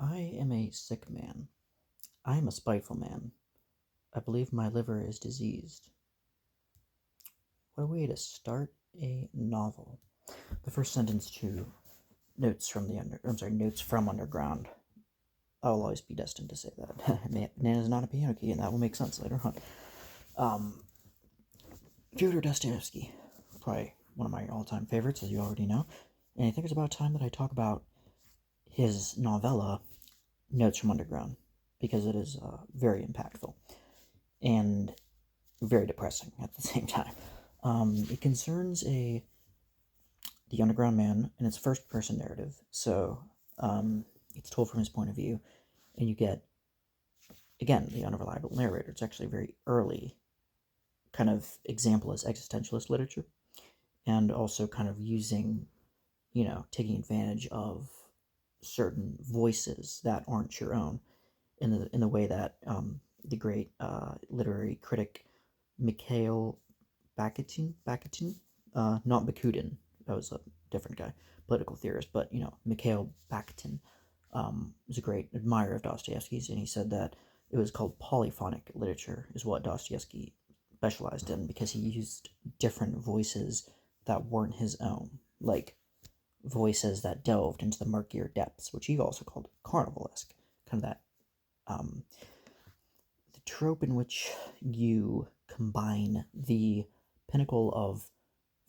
I am a sick man. I am a spiteful man. I believe my liver is diseased. What a way to start a novel. The first sentence to Notes from Underground. I'll always be destined to say that. Banana is not a piano key, and that will make sense later on. Um, Fyodor Dostoevsky, probably one of my all-time favorites, as you already know. And I think it's about time that I talk about his novella, Notes from Underground, because it is very impactful and very depressing at the same time. It concerns the underground man, and it's first person narrative, so it's told from his point of view, and you get again the unreliable narrator. It's actually a very early kind of example as existentialist literature, and also kind of using, taking advantage of certain voices that aren't your own, in the way that the great literary critic Mikhail Bakhtin, not Bakutin, that was a different guy, political theorist, but Mikhail Bakhtin was a great admirer of Dostoevsky's, and he said that it was called polyphonic literature, is what Dostoevsky specialized in, because he used different voices that weren't his own, like voices that delved into the murkier depths, which he also called carnivalesque, kind of that the trope in which you combine the pinnacle of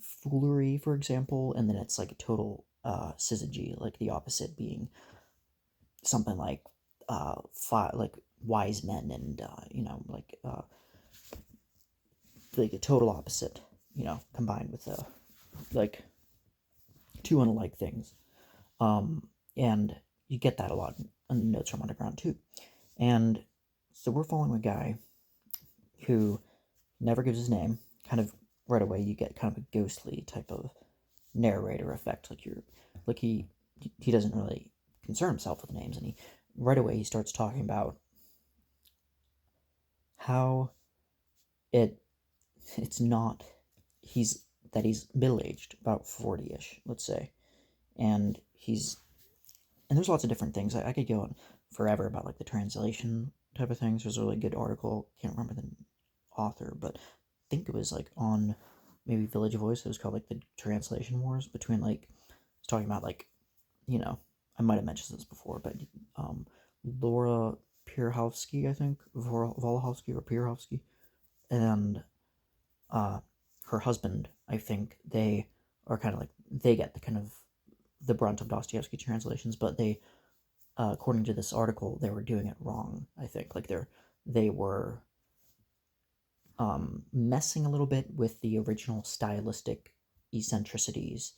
foolery, for example, and then it's like a total syzygy, like the opposite being something like like wise men, and like a total opposite, combined with like two unlike things, and you get that a lot in Notes from Underground too. And so we're following a guy who never gives his name. Kind of right away, you get kind of a ghostly type of narrator effect, like he doesn't really concern himself with names, and he right away he starts talking about how it it's not he's middle-aged, about 40ish, let's say, and there's lots of different things. I could go on forever about like the translation type of things. There's a really good article, can't remember the author, but I think it was like on maybe Village Voice. It was called like the translation wars between, like, it's talking about, like, I might have mentioned this before, but Laura Pierhovsky, I think, Volhovsky or Pierhovsky, and her husband, I think they are kind of like, they get the kind of the brunt of Dostoevsky translations, but they, according to this article, they were doing it wrong. I think like they were messing a little bit with the original stylistic eccentricities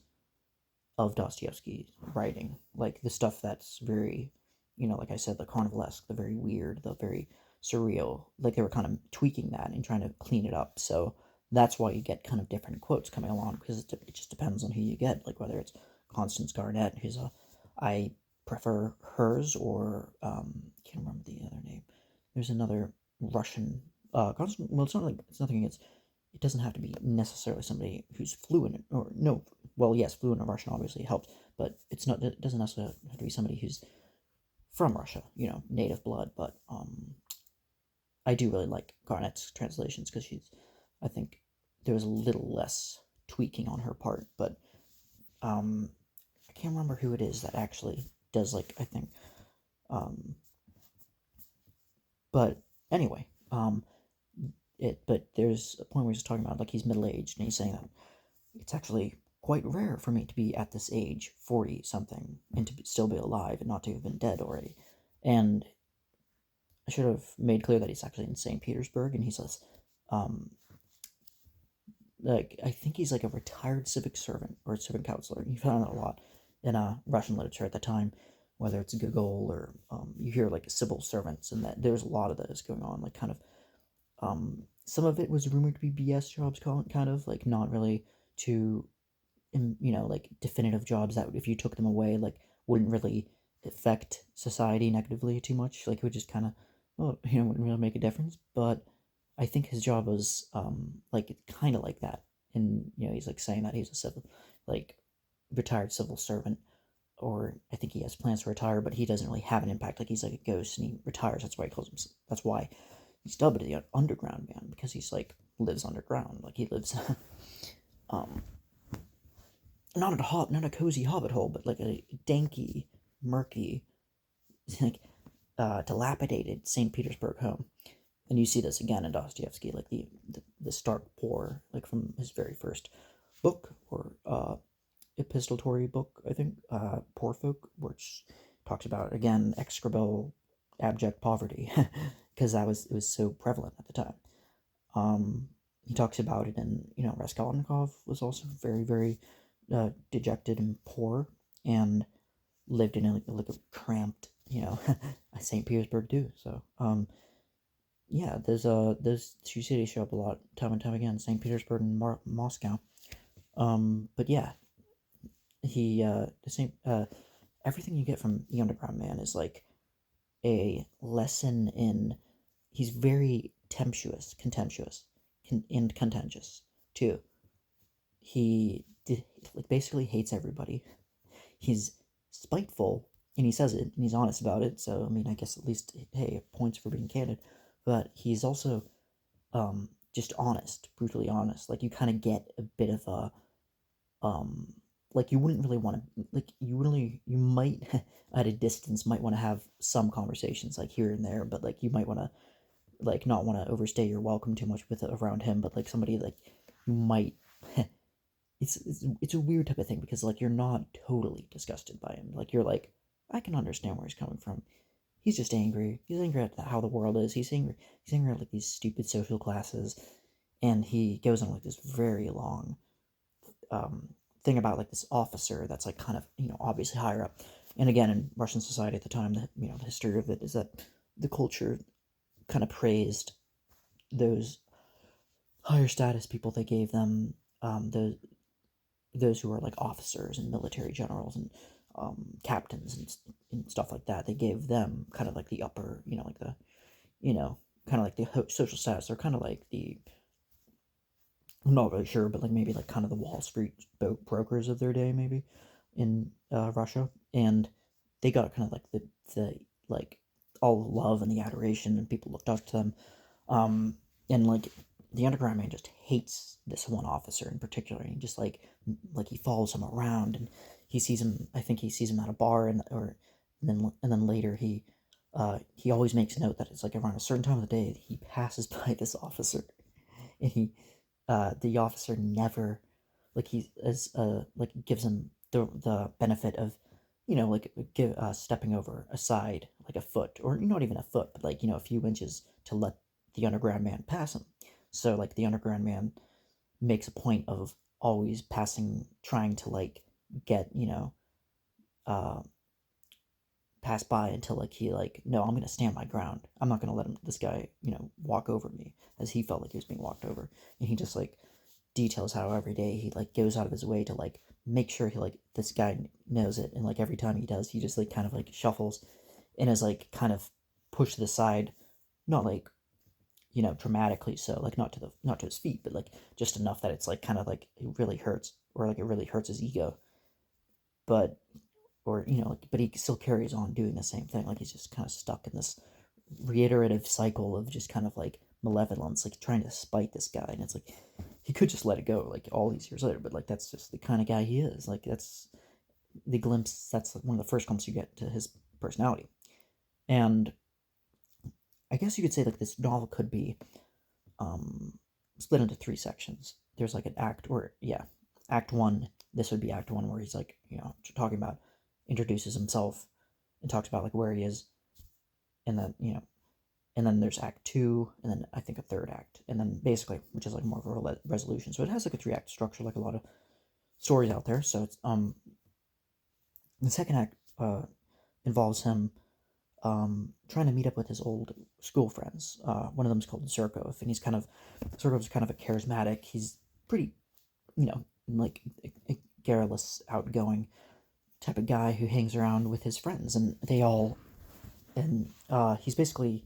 of Dostoevsky's writing, like the stuff that's very, like I said, the carnivalesque, the very weird, the very surreal. Like they were kind of tweaking that and trying to clean it up. So that's why you get kind of different quotes coming along, because it just depends on who you get, like whether it's Constance Garnett, who's I prefer hers, or I can't remember the other name. There's another Russian. Well, it's not like it's nothing against. It doesn't have to be necessarily somebody who's fluent, or no. Well, yes, fluent in Russian obviously helps, but it's not. It doesn't necessarily have to be somebody who's from Russia, native blood. But I do really like Garnett's translations, because I think there was a little less tweaking on her part, but I can't remember who it is that actually does, like, I think, but anyway, but there's a point where he's talking about, like, he's middle aged, and he's saying that it's actually quite rare for me to be at this age, 40 something, and to still be alive and not to have been dead already. And I should have made clear that he's actually in St. Petersburg, and he says, like, I think he's like a retired civic servant or a civic counselor. You found that a lot in Russian literature at the time, whether it's Gogol or you hear like civil servants, and that there's a lot of this going on, like kind of some of it was rumored to be BS jobs, kind of like not really to, like definitive jobs that if you took them away, like wouldn't really affect society negatively too much. Like it would just kind of, well, wouldn't really make a difference. But I think his job was like kind of like that. And he's like saying that he's a civil, like retired civil servant, or I think he has plans to retire, but he doesn't really have an impact. Like he's like a ghost and he retires. That's why he calls him. That's why he's dubbed the underground man, because he's like lives underground. Like he lives, um, not a cozy hobbit hole, but like a danky, murky, like dilapidated St. Petersburg home. And you see this again in Dostoevsky, like the stark poor, like from his very first book, or epistolatory book, I think, Poor Folk, which talks about, again, execrable, abject poverty, because it was so prevalent at the time. He talks about it in, Raskolnikov was also very, very dejected and poor, and lived in like a cramped, St. Petersburg too. So, yeah, those two cities show up a lot, time and time again, St. Petersburg and Moscow. But yeah, the same, everything you get from the Underground Man is like a lesson in, he's very contemptuous, and contentious too. Like basically hates everybody. He's spiteful, and he says it, and he's honest about it. So I mean, I guess at least, hey, points for being candid. But he's also just honest, brutally honest. Like you kind of get a bit of a like you wouldn't really want to, like you might at a distance might want to have some conversations like here and there, but like you might want to like not want to overstay your welcome too much with around him, but like somebody like you might it's a weird type of thing, because like you're not totally disgusted by him. Like you're like, I can understand where he's coming from. He's just angry. He's angry at how the world is. He's angry at like these stupid social classes, and he goes on like this very long thing about like this officer that's like kind of obviously higher up. And again, in Russian society at the time, the history of it is that the culture kind of praised those higher status people. They gave them those who are like officers and military generals and captains and stuff like that. They gave them kind of like the upper, like the, kind of like the social status. They're kind of like the, I'm not really sure, but like maybe like kind of the Wall Street brokers of their day, maybe in Russia, and they got kind of like the like all the love and the adoration, and people looked up to them, and like the Underground Man just hates this one officer in particular, and he just like he follows him around, and he sees him. I think he sees him at a bar, and then later he always makes a note that it's like around a certain time of the day he passes by this officer, and the officer never, like he is like gives him the benefit of like stepping over aside like a foot, or not even a foot, but like a few inches to let the Underground Man pass him. So like the Underground Man makes a point of always passing, trying to like get uh pass by until like he like, no, I'm gonna stand my ground. I'm not gonna let this guy walk over me, as he felt like he was being walked over. And he just like details how every day he like goes out of his way to like make sure he like this guy knows it, and like every time he does, he just like kind of like shuffles and is like kind of pushed to the side, not like dramatically, so like not to his feet, but like just enough that it's like kind of like it really hurts, or like it really hurts his ego, but or like, but he still carries on doing the same thing. Like he's just kind of stuck in this reiterative cycle of just kind of like malevolence, like trying to spite this guy. And it's like he could just let it go like all these years later, but like that's just the kind of guy he is. Like that's that's one of the first glimpses you get to his personality. And I guess you could say like this novel could be split into three sections. There's like an act one. This would be act one, where he's like talking about, introduces himself and talks about like where he is, and then and then there's act two, and then I think a third act, and then basically, which is like more of a resolution. So it has like a 3-act structure, like a lot of stories out there. So it's the second act involves him trying to meet up with his old school friends. One of them is called Zirkov, and Zirkov's kind of a charismatic. He's pretty, like a garrulous, outgoing type of guy who hangs around with his friends, and he's basically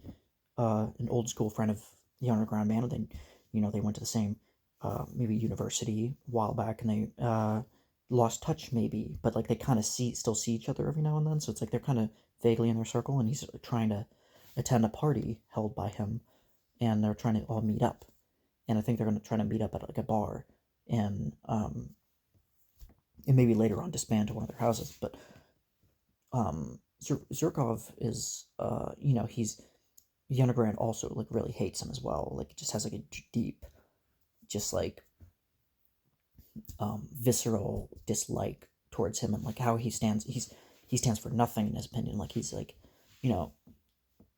an old school friend of the Underground Man. They went to the same maybe university a while back, and lost touch maybe, but like they kind of still see each other every now and then. So it's like they're kind of vaguely in their circle, and he's trying to attend a party held by him, and they're trying to all meet up. And I think they're going to try to meet up at like a bar, and and maybe later on disband to one of their houses. But Zurkov is he's the underground also like really hates him as well. Like just has like a deep, just like visceral dislike towards him, and like how he stands for nothing in his opinion. Like he's like, you know,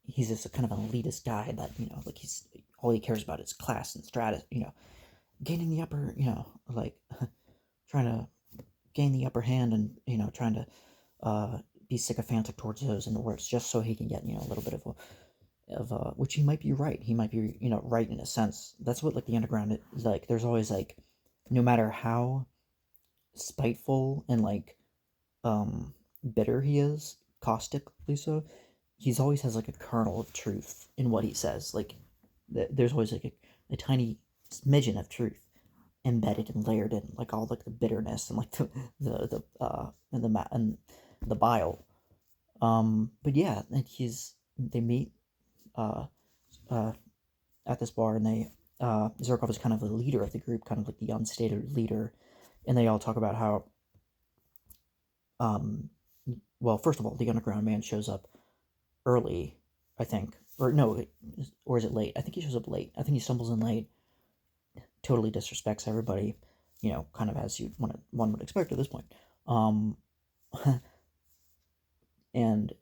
he's just a kind of an elitist guy that like he's all he cares about is class and stratus. Gaining the upper, like trying to gain the upper hand, and trying to be sycophantic towards those in the words just so he can get a little bit of which he might be right. He might be right in a sense. That's what like the underground is like. There's always like, no matter how spiteful and like bitter he is, caustically so, he's always has like a kernel of truth in what he says. Like there's always like a tiny smidgen of truth embedded and layered in, like all like the bitterness and like and the bile. But yeah, and they meet uh uh at this bar, and they Zurkov is kind of the leader of the group, kind of like the unstated leader, and they all talk about how um well, first of all, the underground man shows up early, I think, or no, or is it late? I think he shows up late. I think he stumbles in late, totally disrespects everybody, kind of as one would expect at this point. Um, and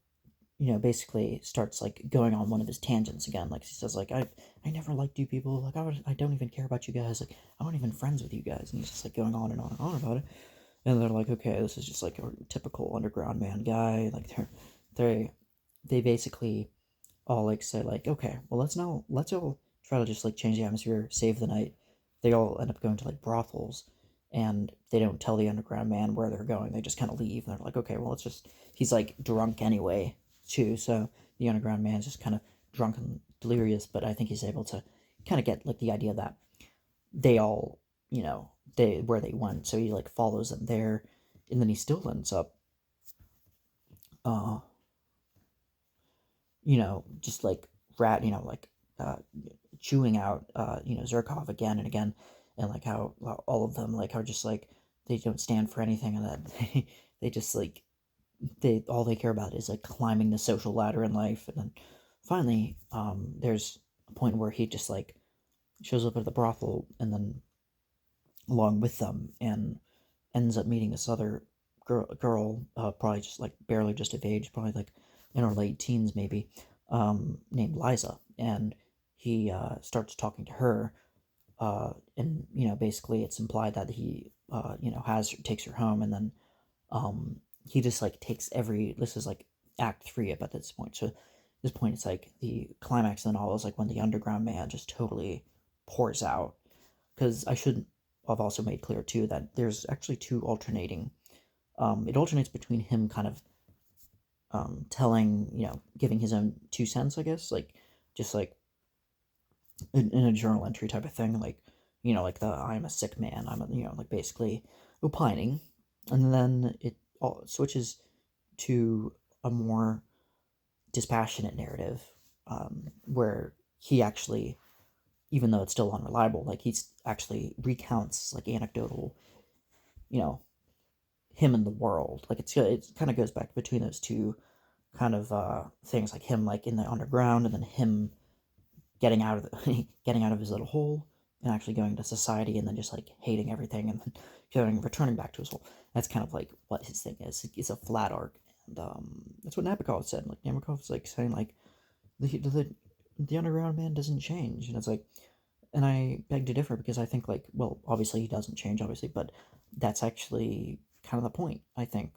basically starts like going on one of his tangents again. Like he says, like I never liked you people. Like I don't even care about you guys. Like I'm not even friends with you guys. And he's just like going on and on and on about it. And they're like, okay, this is just like a typical underground man guy. Like they basically all like say like, okay, well let's all try to just like change the atmosphere, save the night. They all end up going to like brothels, and they don't tell the underground man where they're going. They just kind of leave. And they're like, okay, well let's just. He's like drunk anyway too, so the underground man's just kind of drunk and delirious. But I think he's able to kind of get like the idea that they all they where they went, so he like follows them there, and then he still ends up uh just like like uh, chewing out Zurkov again and again, and like how all of them like are just like they don't stand for anything, and that they just like they all they care about is like climbing the social ladder in life. And then finally there's a point where he just like shows up at the brothel, and then along with them, and ends up meeting this other girl, probably just like barely just of age, probably like in her late teens maybe, named Liza. And he starts talking to her, and basically it's implied that he takes her home, and then he just like takes every. This is like act 3 up at this point. So at this point it's like the climax of the novel is like when the underground man just totally pours out. Because I've also made clear too that there's actually two alternating. It alternates between him kind of telling, giving his own 2 cents, I guess, like just like in a journal entry type of thing, like like the I'm a sick man, I'm a, like basically opining, and then it all switches to a more dispassionate narrative, where he actually, even though it's still unreliable, like he's actually recounts like anecdotal, you know, him in the world. Like it kind of goes back between those two kind of things, like him like in the underground, and then him getting out of getting out of his little hole and actually going to society, and then just like hating everything, and then returning back to his hole. That's kind of like what his thing is. It's a flat arc, and that's what Nabokov said. Like Nabokov's like saying like the underground man doesn't change, and it's like, and I beg to differ, because I think like, well, obviously he doesn't change, obviously, but that's actually kind of the point. I think,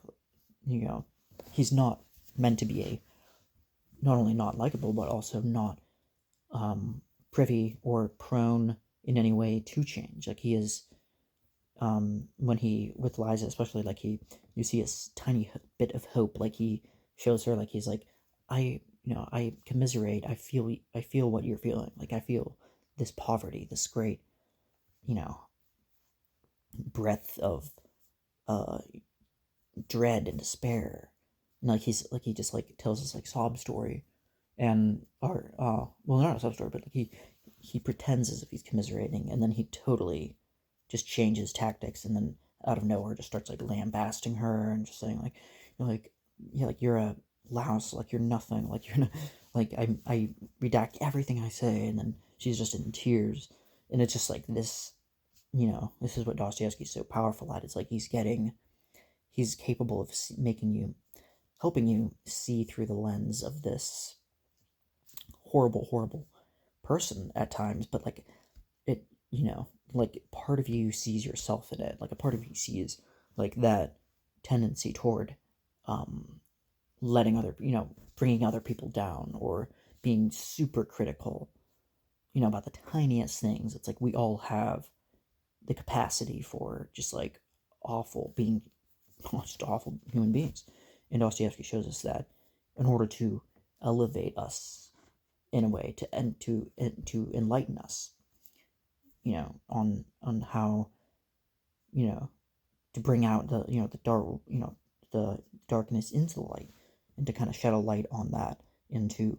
you know, he's not meant to be a not only not likable, but also not privy or prone in any way to change. Like he is, when he with Liza, especially, like you see a tiny bit of hope. Like he shows her, like he's like, I commiserate. I feel what you're feeling. Like I feel this poverty, this great, you know, breadth of uh dread and despair, and like he just like tells this like sob story, and or well, not a sob story, but like he pretends as if he's commiserating, and then he totally just changes tactics, and then out of nowhere just starts like lambasting her and just saying like, like, yeah, like you're a louse, like you're nothing, like you're not, like I redact everything I say, and then she's just in tears, and it's just like this, this is what Dostoevsky's so powerful at. It's like he's capable of helping you see through the lens of this horrible, horrible person at times, but like it, like part of you sees yourself in it, like a part of you sees like that tendency toward um letting bringing other people down, or being super critical, about the tiniest things. It's like we all have the capacity for just like awful being just awful human beings. And Dostoevsky shows us that in order to elevate us in a way to enlighten us, on how, you know, to bring out the dark, the darkness into the light, and to kind of shed a light on that, and to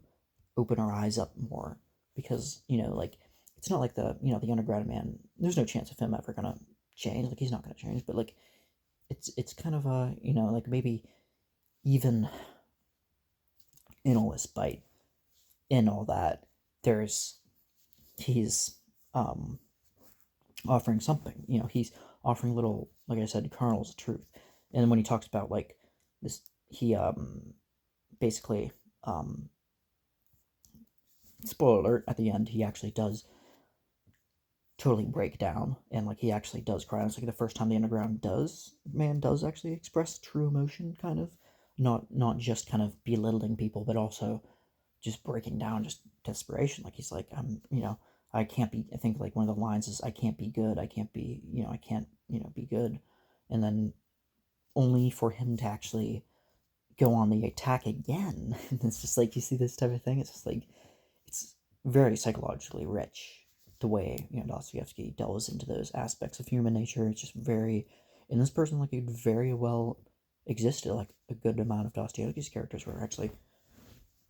open our eyes up more, because like it's not like the underground man. There's no chance of him ever gonna change. Like he's not gonna change, but like it's kind of a like maybe even in all this bite, in all that, he's offering something. He's offering little, like I said, kernels of truth. And when he talks about like this, he basically spoiler alert, at the end he actually does totally break down, and like he actually does cry. It's like the first time the underground man does actually express true emotion, kind of not just kind of belittling people, but also just breaking down, just desperation. Like he's like, I can't be. I think like one of the lines is, I can't be good. I can't be. I can't. Be good. And then only for him to actually go on the attack again. It's just like, you see this type of thing. It's just like, it's very psychologically rich, the way Dostoevsky delves into those aspects of human nature. It's just very, and this person like it very well existed. Like a good amount of Dostoevsky's characters were actually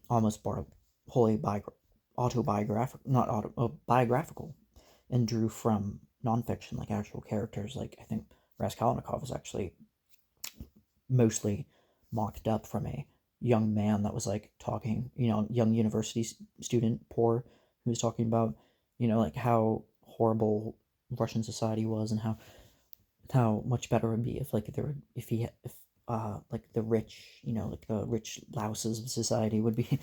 almost wholly autobiographical, not biographical, and drew from nonfiction, like actual characters. Like I think Raskolnikov is actually mostly mocked up from a young man that was like talking, young university student, poor, who was talking about, like how horrible Russian society was, and how much better it would be if like there if he if like the rich, like the rich louses of society would be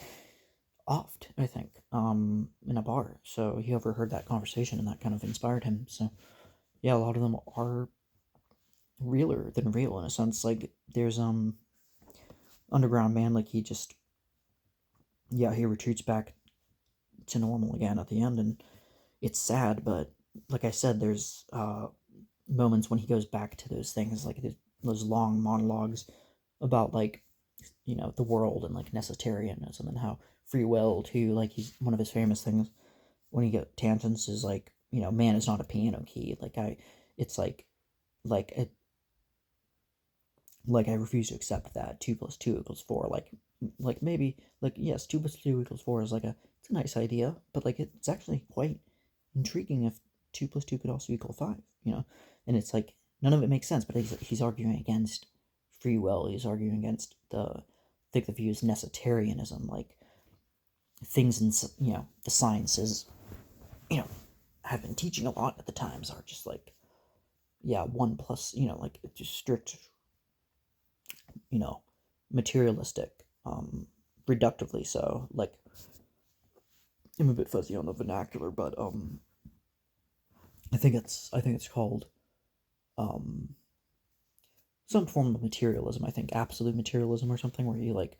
offed, I think, in a bar. So he overheard that conversation, and that kind of inspired him. So yeah, a lot of them are realer than real, in a sense. Like there's underground man, like he just, yeah, he retreats back to normal again at the end, and it's sad. But like I said, there's moments when he goes back to those things, like those long monologues about like the world, and like necessitarianism, and how free will too. Like he's one of his famous things when he get tangents is like, man is not a piano key. It's like like I refuse to accept that 2 + 2 = 4. Like maybe, like, yes, 2 + 2 = 4 is like it's a nice idea, but like it's actually quite intriguing if 2 + 2 could also equal 5. And it's like none of it makes sense. But he's arguing against free will. He's arguing against the view is necessitarianism, like things in the sciences have been teaching a lot at the times are just like, yeah, 1 plus, like just strict, you know materialistic, reductively so. Like I'm a bit fuzzy on the vernacular, but I think it's called um some form of materialism. I think absolute materialism or something, where you like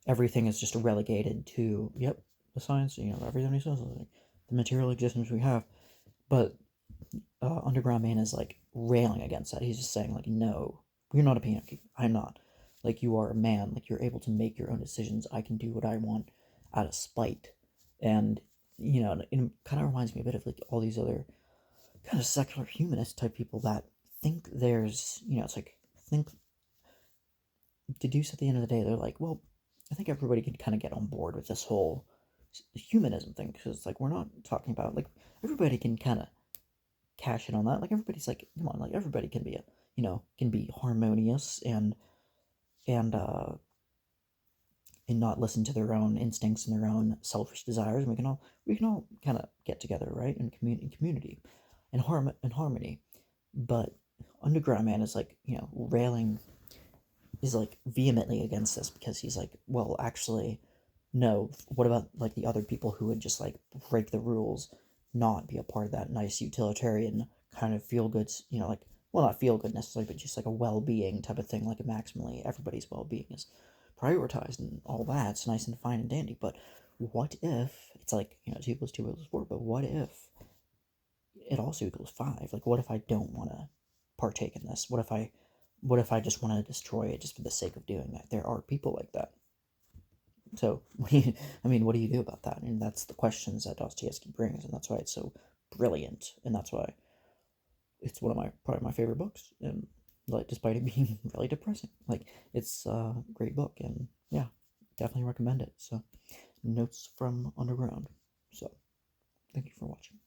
everything is just relegated to, yep, the science, everything he says, like the material existence we have. But Underground Man is like railing against that. He's just saying like, no, you're not a piano key. I'm not. Like you are a man. Like you're able to make your own decisions. I can do what I want out of spite. And it kind of reminds me a bit of like all these other kind of secular humanist type people that think there's it's like think deduce at the end of the day, they're like, well, I think everybody can kind of get on board with this whole humanism thing, because like we're not talking about like everybody can kind of cash in on that. Like everybody's like, come on, like everybody can be can be harmonious and and not listen to their own instincts and their own selfish desires. And we can all kind of get together, right, in community, and harmony. But Underground Man is like railing, is like vehemently against this, because he's like, well, actually, no. What about like the other people who would just like break the rules, not be a part of that nice utilitarian kind of feel good, like, well, not feel good necessarily, but just like a well being type of thing, like a maximally everybody's well being is prioritized and all that. It's nice and fine and dandy. But what if it's like 2 + 2 = 4? But what if it also equals 5? Like, what if I don't want to partake in this? What if I just want to destroy it just for the sake of doing that? There are people like that. So, what do you do about that? And that's the questions that Dostoevsky brings, and that's why it's so brilliant, and that's why it's probably my favorite books. And like, despite it being really depressing, like it's a great book, and yeah, definitely recommend it. So, notes from Underground. So, thank you for watching.